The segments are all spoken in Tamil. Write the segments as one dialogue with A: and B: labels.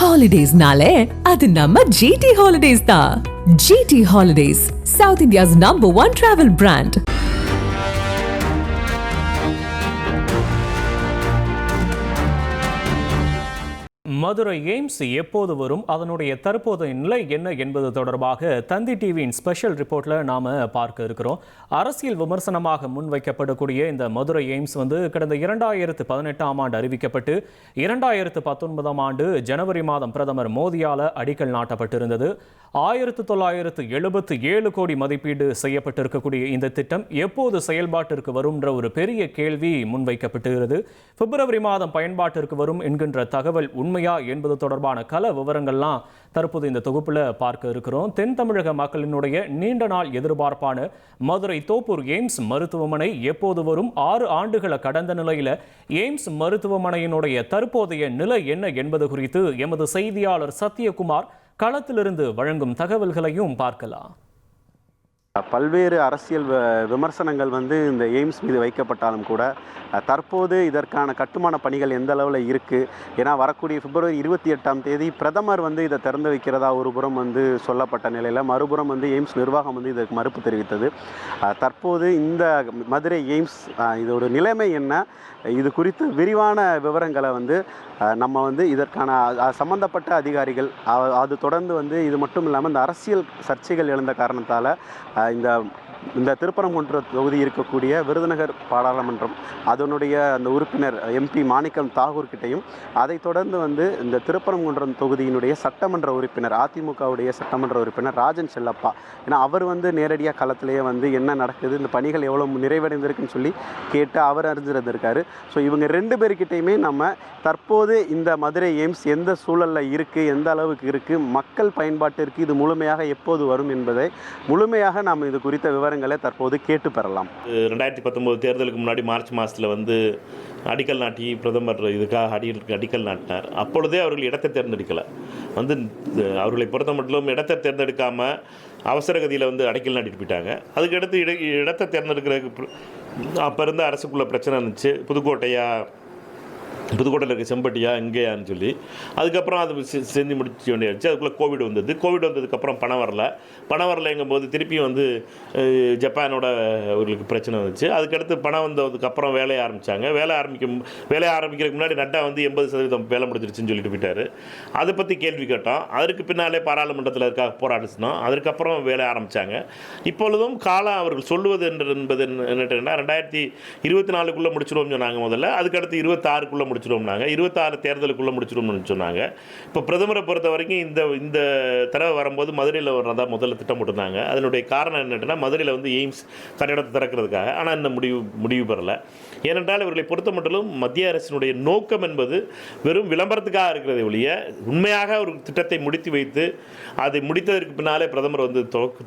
A: ஹாலிடேஸ்னாலே அது நம்ம ஜிடி ஹாலிடேஸ் தான். GT holidays, south India's #1 travel brand.
B: Madurai AIIMS எப்போது வரும், அதனுடைய தற்போதைய நிலை என்ன என்பது தொடர்பாக தந்தி டிவியின் ஸ்பெஷல் ரிப்போர்ட்ல நாம பார்க்க இருக்கிறோம். அரசியல் விமர்சனமாக முன்வைக்கப்படக்கூடிய இந்த மதுரை எய்ம்ஸ் கடந்த 2018ஆம் ஆண்டு அறிவிக்கப்பட்டு 2019ஆம் ஆண்டு ஜனவரி மாதம் பிரதமர் மோடியால அடிக்கல் நாட்டப்பட்டிருந்தது. 1977 கோடி மதிப்பீடு செய்யப்பட்டிருக்கக்கூடிய இந்த திட்டம் எப்போது செயல்பாட்டிற்கு வரும் என்ற ஒரு பெரிய கேள்வி முன்வைக்கப்பட்டிருக்கிறது. பிப்ரவரி மாதம் பயன்பாட்டிற்கு வரும் என்கின்ற தகவல் உண்மையா என்பது தொடர்பான கல விவரங்கள்லாம் தற்போது இந்த தொகுப்புல பார்க்க இருக்கிறோம். தென் தமிழக மக்களினுடைய நீண்ட நாள் எதிர்பார்ப்பான மதுரை தோப்பூர் எய்ம்ஸ் மருத்துவமனை எப்போது வரும், 6 ஆண்டுகளை கடந்த நிலையில எய்ம்ஸ் மருத்துவமனையினுடைய தற்போதைய நிலை என்ன என்பது குறித்து எமது செய்தியாளர் சத்யகுமார் களத்திலிருந்து வழங்கும் தகவல்களையும் பார்க்கலாம்.
C: பல்வேறு அரசியல் விமர்சனங்கள் இந்த எய்ம்ஸ் மீது வைக்கப்பட்டாலும் கூட தற்போது இதற்கான கட்டுமான பணிகள் எந்த அளவில் இருக்குது, ஏன்னா வரக்கூடிய பிப்ரவரி 28ஆம் தேதி பிரதமர் இதை திறந்து வைக்கிறதா ஒரு புறம் சொல்லப்பட்ட நிலையில், மறுபுறம் எய்ம்ஸ் நிர்வாகம் இதற்கு மறுப்பு தெரிவித்தது. தற்போது இந்த மதுரை எய்ம்ஸ் இதோட நிலைமை என்ன, இது குறித்து விரிவான விவரங்களை நம்ம இதற்கான சம்பந்தப்பட்ட அதிகாரிகள் அது தொடர்ந்து இது மட்டும் இல்லாமல் இந்த அரசியல் சர்ச்சைகள் எழுந்த காரணத்தால் இந்த திருப்பரங்குன்றம் தொகுதி இருக்கக்கூடிய விருதுநகர் பாராளுமன்றம் அதனுடைய அந்த உறுப்பினர் எம்பி மாணிக்கம் தாகூர் கிட்டையும், அதை தொடர்ந்து இந்த திருப்பரங்குன்றம் தொகுதியினுடைய சட்டமன்ற உறுப்பினர் அதிமுகவுடைய சட்டமன்ற உறுப்பினர் ராஜன் செல்லப்பா, ஏன்னா அவர் நேரடியாக களத்திலேயே என்ன நடக்குது, இந்த பணிகள் எவ்வளோ நிறைவடைந்திருக்குன்னு சொல்லி கேட்டு அவர் அறிஞ்சிருந்திருக்காரு. ஸோ இவங்க 2 பேர்கிட்டையுமே நம்ம தற்போது இந்த மதுரை எய்ம்ஸ் எந்த சூழலில் இருக்குது, எந்த அளவுக்கு இருக்குது, மக்கள் பயன்பாட்டிற்கு இது முழுமையாக எப்போது வரும் என்பதை முழுமையாக நாம் இது குறித்த விவரங்களை தற்போது கேட்டு பெறலாம்.
D: 2019 தேர்தலுக்கு முன்னாடி மார்ச் மாதத்தில் அடிக்கல் நாட்டி பிரதமர் இதுக்காக அடிக்கல் நாட்டினார். அப்பொழுதே அவர்கள் இடத்தை தேர்ந்தெடுக்கலை. அவர்களை பொறுத்த மட்டும் இடத்தை தேர்ந்தெடுக்காமல் அவசரகதியில் அடிக்கல் நாட்டிட்டு போயிட்டாங்க. அதுக்கடுத்து இடத்தை தேர்ந்தெடுக்கிறதுக்கு அப்போ இருந்த அரசுக்குள்ளே பிரச்சனை இருந்துச்சு. புதுக்கோட்டையில் இருக்க செம்பட்டியா இங்கேயான்னு சொல்லி அதுக்கப்புறம் அது செஞ்சு முடிச்சு வேண்டியாச்சு. அதுக்குள்ளே கோவிட் வந்ததுக்கப்புறம் பணம் வரலைங்கும் போது திருப்பியும் ஜப்பானோட அவர்களுக்கு பிரச்சனை வந்துச்சு. அதுக்கடுத்து பணம் வந்ததுக்கப்புறம் வேலையை ஆரம்பித்தாங்க. வேலையை ஆரம்பிக்கிறதுக்கு முன்னாடி நட்டா 80% வேலை முடிஞ்சிருச்சுன்னு சொல்லிட்டு போயிட்டார். அதை பற்றி கேள்வி கேட்டோம். அதற்கு பின்னாலே பாராளுமன்றத்தில் இருக்க போராடினோம். அதுக்கப்புறம் வேலை ஆரம்பித்தாங்க. இப்பொழுதும் காலம் அவர்கள் சொல்லுவது என்பது என்னட்டுன்னா 2024க்குள்ளே முடிச்சிடுவோம்னு சொன்னாங்க முதல்ல. அதுக்கடுத்து 26க்குள்ளே முடிச்சிடுவோம்னாங்க. 26 தேர்தலுக்குள்ளே முடிச்சிடுவோம்னு சொன்னாங்க. இப்போ பிரதமரை பொறுத்த வரைக்கும் இந்த தடவை வரும்போது மதுரையில் வர்றதா முதல்ல திட்டம் போட்டிருந்தாங்க. அதனுடைய காரணம் என்னட்டுன்னா மதுரையில் எய்ம்ஸ் கட்டிடத்தை திறக்கிறதுக்காக. ஆனால் இந்த முடிவு பெறலை. ஏனென்றால் இவர்களை பொறுத்த மட்டும் மத்திய அரசினுடைய நோக்கம் என்பது வெறும் விளம்பரத்துக்காக இருக்கிறதை ஒழிய உண்மையாக ஒரு திட்டத்தை முடித்து வைத்து அதை முடித்ததற்கு பின்னாலே பிரதமர்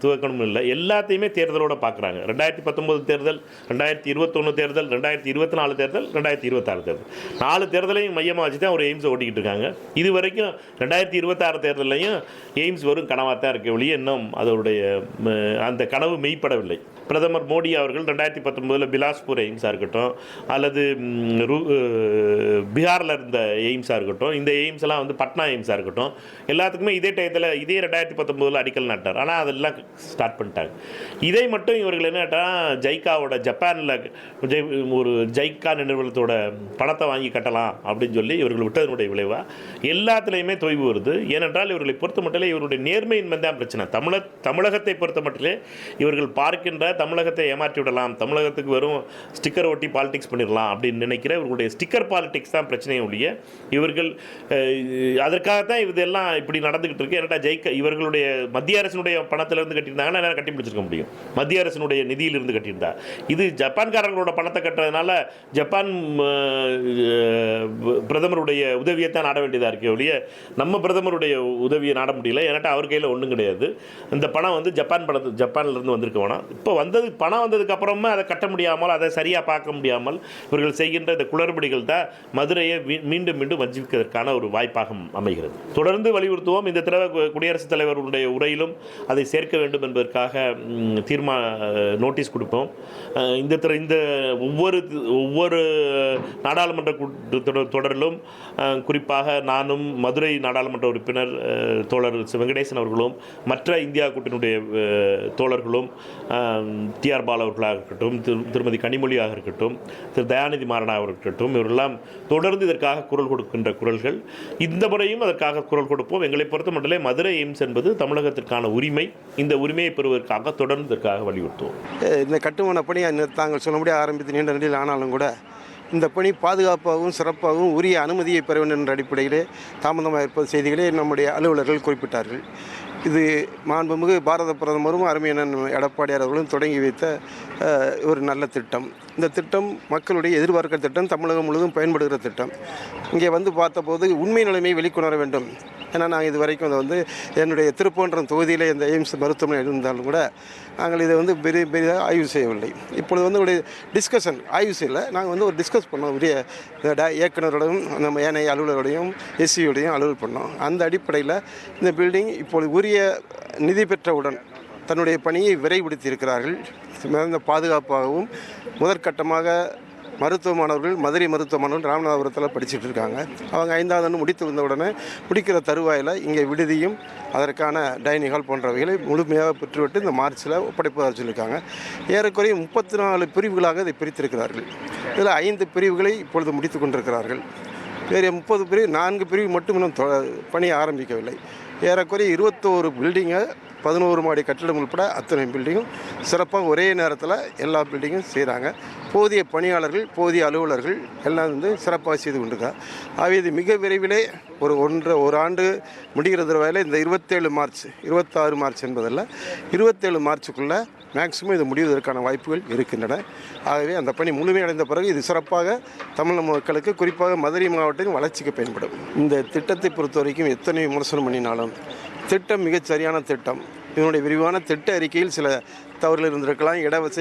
D: துவக்கணும் இல்லை. எல்லாத்தையுமே தேர்தலோடு பார்க்குறாங்க. 2019 தேர்தல், 2021 தேர்தல், 2024 தேர்தல், 2026 தேர்தல், 4 தேர்தலையும் மையமாக வச்சு தான் ஒரு எய்ம்ஸை ஓட்டிக்கிட்டு இருக்காங்க. இது வரைக்கும் 2026 தேர்தலையும் எய்ம்ஸ் வரும் கனவாக தான் இருக்க ஒழிய இன்னும் அதோடைய அந்த கனவு மெய்ப்படவில்லை. பிரதமர் மோடி அவர்கள் 2019 பிலாஸ்பூர் எய்ம்ஸாக இருக்கட்டும் அல்லது பீகாரில் இருந்த எய்ம்ஸாக இருக்கட்டும், இந்த எய்ம்ஸ் எல்லாம் பட்னா எய்ம்ஸாக இருக்கட்டும், எல்லாத்துக்குமே இதே டயத்தில் 2019 அடிக்கல் நாட்டார். ஆனால் அதெல்லாம் ஸ்டார்ட் பண்ணிட்டாங்க. இதை மட்டும் இவர்கள் என்னட்டா ஜைக்காவோட ஜப்பானில் ஒரு ஜைக்கா நிறுவனத்தோட பணத்தை வாங்கி கட்டலாம் அப்படின்னு சொல்லி இவர்கள் விட்டதனுடைய விளைவாக எல்லாத்துலேயுமே தொய்வு வருது. ஏனென்றால் இவர்களை பொறுத்த மட்டிலே இவருடைய நேர்மையின்மை தான் பிரச்சனை. தமிழகத்தை பொறுத்த மட்டிலே இவர்கள் பார்க்கின்ற தமிழகத்தை ஏமாற்றி விடலாம், தமிழகத்துக்கு வெறும் ஸ்டிக்கர் ஒட்டி பாலிடிக்ஸ் பண்ணிடலாம் அப்படின்னு நினைக்கிற இவர்களுடைய ஸ்டிக்கர் பாலிடிக்ஸ் தான் பிரச்சனையை ஒழிய இவர்கள் அதற்காகத்தான் இதெல்லாம் இப்படி நடந்துகிட்டு இருக்கு. ஏன்னா இவர்களுடைய மத்திய அரசினுடைய பணத்திலிருந்து கட்டியிருந்தாங்கன்னா கட்டி பிடிச்சிருக்க முடியும். மத்திய அரசினுடைய நிதியிலிருந்து கட்டியிருந்தா. இது ஜப்பான்காரங்களோட பணத்தை கட்டுறதுனால ஜப்பான் பிரதமருடைய உதவியை தான் நாட வேண்டியதாக இருக்கே ஒழிய நம்ம பிரதமருடைய உதவியை நாட முடியல. ஏன்னாட்டா அவர் கையில் ஒன்றும் கிடையாது. இந்த பணம் ஜப்பான்லேருந்து வந்திருக்க வேணாம். இப்போ பணம் வந்ததுக்கு அப்புறமா அதை கட்ட முடியாமல், அதை சரியாக பார்க்க முடியாமல் இவர்கள் செய்கின்ற இந்த குளறுபடிகள் தான் மதுரையை மீண்டும் மீண்டும் வஞ்சிப்பதற்கான ஒரு வாய்ப்பாக அமைகிறது. தொடர்ந்து வலியுறுத்துவோம். இந்த தடவை குடியரசுத் தலைவருடைய உரையிலும் அதை சேர்க்க வேண்டும் என்பதற்காக நோட்டீஸ் கொடுப்போம். இந்த ஒவ்வொரு நாடாளுமன்ற தொடரிலும் குறிப்பாக நானும், மதுரை நாடாளுமன்ற உறுப்பினர் தோழர் வெங்கடேசன் அவர்களும், மற்ற இந்தியா கூட்டணியுடைய தோழர்களும், டிஆர் பாலு அவர்களாக இருக்கட்டும், திருமதி கனிமொழியாக இருக்கட்டும், திரு தயாநிதி மாறனாக இருக்கட்டும், இவரெல்லாம் தொடர்ந்து இதற்காக குரல் கொடுக்கின்ற குரல்கள். இந்த முறையும் அதற்காக குரல் கொடுப்போம். எங்களை பொறுத்த மட்டும் மதுரை எய்ம்ஸ் என்பது தமிழகத்திற்கான உரிமை. இந்த உரிமையை பெறுவதற்காக தொடர்ந்து இதற்காக வலியுறுத்துவோம்.
E: இந்த கட்டுமான பணி தாங்கள் சொல்ல முடியாது ஆரம்பித்து நீண்ட நெடில் ஆனாலும் கூட இந்த பணி பாதுகாப்பாகவும் சிறப்பாகவும் உரிய அனுமதியை பெற வேண்டும் என்ற அடிப்படையிலே தாமதமாக இருப்பது செய்திகளே நம்முடைய அலுவலர்கள் குறிப்பிட்டார்கள். இது மாண்புமிகு பாரத பிரதமரும் அருமையண்ணன் எடப்பாடியார் அவர்களும் தொடங்கி வைத்த ஒரு நல்ல திட்டம். இந்த திட்டம் மக்களுடைய எதிர்பார்க்கிற திட்டம், தமிழகம் முழுவதும் பயன்படுகிற திட்டம். இங்கே வந்து பார்த்தபோது உண்மை நிலைமையை வெளிக்கொணர வேண்டும். ஏன்னா நாங்கள் இது வரைக்கும் அதை வந்து என்னுடைய திருப்போன்றம் தொகுதியில் இந்த எய்ம்ஸ் மருத்துவமனை இருந்தாலும் கூட நாங்கள் இதை வந்து பெரிய ஆய்வு செய்யவில்லை. இப்பொழுது வந்து ஒரு டிஸ்கஷன், ஆய்வு செய்யலை, நாங்கள் வந்து ஒரு டிஸ்கஸ் பண்ணோம். உரிய இயக்குநரோடையும் நம்ம ஏனைய அலுவலரோடையும் எஸ்சியோடையும் அலுவல் பண்ணோம். அந்த அடிப்படையில் இந்த பில்டிங் இப்பொழுது உரிய நிதி பெற்றவுடன் தன்னுடைய பணியை விரைவுபடுத்தி இருக்கிறார்கள். மிகுந்த பாதுகாப்பாகவும் முதற்கட்டமாக மருத்துவ மாணவர்கள் மதுரை மருத்துவ மாணவர்கள் ராமநாதபுரத்தில் படிச்சுட்டு இருக்காங்க. அவங்க 5வது ஆண்டு முடித்து வந்தவுடனே முடிக்கிற தருவாயில் இங்கே விடுதியும் அதற்கான டைனிங் ஹால் போன்றவைகளை முழுமையாக பெற்றுவிட்டு இந்த மார்ச்சில் ஒப்படைப்பதாக சொல்லியிருக்காங்க. ஏறக்குறைய 34 பிரிவுகளாக இதை பிரித்திருக்கிறார்கள். இதில் 5 பிரிவுகளை இப்பொழுது முடித்து கொண்டிருக்கிறார்கள். வேறு 30 பிரிவு, 4 பிரிவு மட்டும் இன்னும் பணியை ஆரம்பிக்கவில்லை. ஏறக்குறைய 21 பில்டிங்கை 11 மாடி கட்டிடம் உட்பட அத்தனை பில்டிங்கும் சிறப்பாக ஒரே நேரத்தில் எல்லா பில்டிங்கும் செய்கிறாங்க. போதிய பணியாளர்கள், போதிய அலுவலர்கள் எல்லாம் வந்து சிறப்பாக செய்து கொண்டிருக்காங்க. ஆகவே இது மிக விரைவிலே ஒரு ஆண்டு முடிகிறது வரையில் இந்த 27 மார்ச் 26 மார்ச் என்பதில் 27 மார்ச்சுக்குள்ளே மேக்சிமம் இது முடிவதற்கான வாய்ப்புகள் இருக்கின்றன. ஆகவே அந்த பணி முழுமையடைந்த பிறகு இது சிறப்பாக தமிழ் மக்களுக்கு, குறிப்பாக மதுரை மாவட்டத்தின் வளர்ச்சிக்கு பயன்படும். இந்த திட்டத்தை பொறுத்த வரைக்கும் எத்தனை விமர்சனம் பண்ணினாலும் திட்டம் மிகச் சரியான திட்டம். இதனுடைய விரிவான திட்ட அறிக்கையில் சில தவறுகள் இருந்திருக்கலாம்.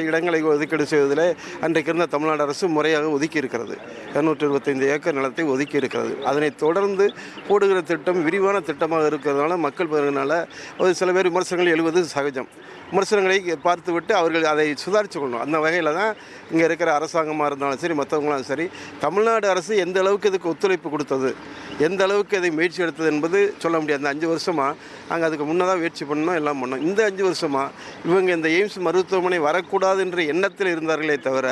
E: இடங்களை ஒதுக்கீடு செய்வதில் அன்றைக்கு இருந்த தமிழ்நாடு அரசு முறையாக ஒதுக்கி இருக்கிறது. 225 ஏக்கர் நிலத்தை ஒதுக்கி இருக்கிறது. அதனை தொடர்ந்து போடுகிற திட்டம் விரிவான திட்டமாக இருக்கிறதுனால மக்கள் பெறுகிறதுனால ஒரு சில பேர் விமர்சனங்கள் எழுவது சகஜம். விமர்சனங்களை பார்த்துவிட்டு அவர்கள் அதை சுதாரித்து கொள்ளணும். அந்த வகையில் தான் இங்கே இருக்கிற அரசாங்கமாக இருந்தாலும் சரி, மற்றவங்களாலும் சரி, தமிழ்நாடு அரசு எந்த அளவுக்கு இதுக்கு ஒத்துழைப்பு கொடுத்தது, எந்த அளவுக்கு இதை முயற்சி எடுத்தது என்பது சொல்ல முடியாது. அந்த 5 வருஷமாக நாங்கள் அதுக்கு முன்னதாக முயற்சி பண்ணோம், எல்லாம் பண்ணோம். இந்த 5 வருஷமாக இவங்க இந்த எய்ம்ஸ் மருத்துவமனை வரக்கூடாது என்ற எண்ணத்தில் இருந்தார்களே தவிர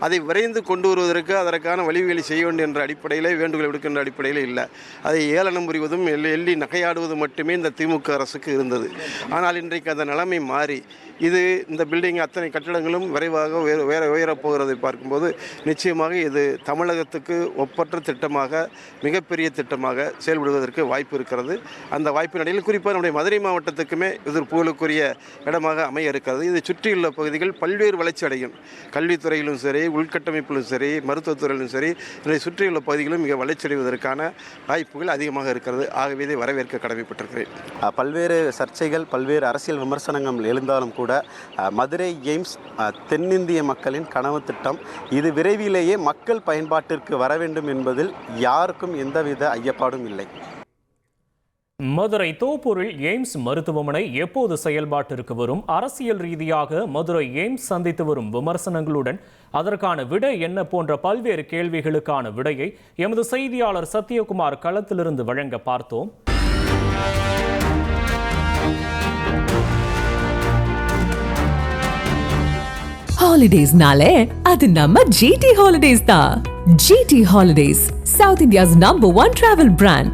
E: அதை விரைந்து கொண்டு வருவதற்கு அதற்கான வழிவகை செய்ய வேண்டும் என்ற அடிப்படையில், வேண்டுகோள் விடுக்கின்ற அடிப்படையில் இல்லை. அதை ஏளனம் புரிவதும் எள்ளி நகையாடுவதும் மட்டுமே இந்த திமுக அரசுக்கு இருந்தது. ஆனால் இன்றைக்கு அந்த நிலைமை மாறி இந்த பில்டிங் அத்தனை கட்டிடங்களும் விரைவாக உயரப் போகிறதை பார்க்கும்போது நிச்சயமாக இது தமிழகத்துக்கு ஒப்பற்ற திட்டமாக, மிகப்பெரிய திட்டமாக செயல்படுவதற்கு வாய்ப்பு இருக்கிறது. அந்த வாய்ப்பின் அடியில் குறிப்பாக நம்முடைய மதுரை மாவட்டத்துக்குமே இது புகழுக்குரிய இடமாக அமைய இருக்கிறது. இதை சுற்றியுள்ள பகுதிகள் பல்வேறு வளர்ச்சி அடையும். கல்வித்துறையிலும் சரி, உள்கட்டமைப்பிலும் சரி, மருத்துவத்துறையிலும் சரி, இதை சுற்றியுள்ள பகுதிகளும் மிக வளர்ச்சி அடைவதற்கான வாய்ப்புகள் அதிகமாக இருக்கிறது. ஆகவே இதை வரவேற்க கடமைப்பட்டிருக்கிறேன்.
C: பல்வேறு சர்ச்சைகள், பல்வேறு அரசியல் விமர்சனங்கள் எழுந்தாலும் கூட மதுரை எய்ம்ஸ் தென்னிந்திய மக்களின் கனவு திட்டம். இது விரைவிலேயே மக்கள் பயன்பாட்டிற்கு வர வேண்டும் என்பதில் யாருக்கும் எந்தவித ஐயப்பாடும் இல்லை.
B: மதுரை தோப்பூரில் எய்ம்ஸ் மருத்துவமனை எப்போது செயல்பாட்டிற்கு வரும்? அரசியல் ரீதியாக மதுரை எய்ம்ஸ் சந்தித்து வரும் விமர்சனங்களுடன் அதற்கான விடை என்ன போன்ற பல்வேறு கேள்விகளுக்கான விடையை எமது செய்தியாளர் சத்யகுமார் களத்திலிருந்து வழங்க பார்த்தோம்.
A: ஹாலிடேஸ்னாலே அது நம்ம GT ஹாலிடேஸ் தான். GT holidays, South India's #1 travel brand.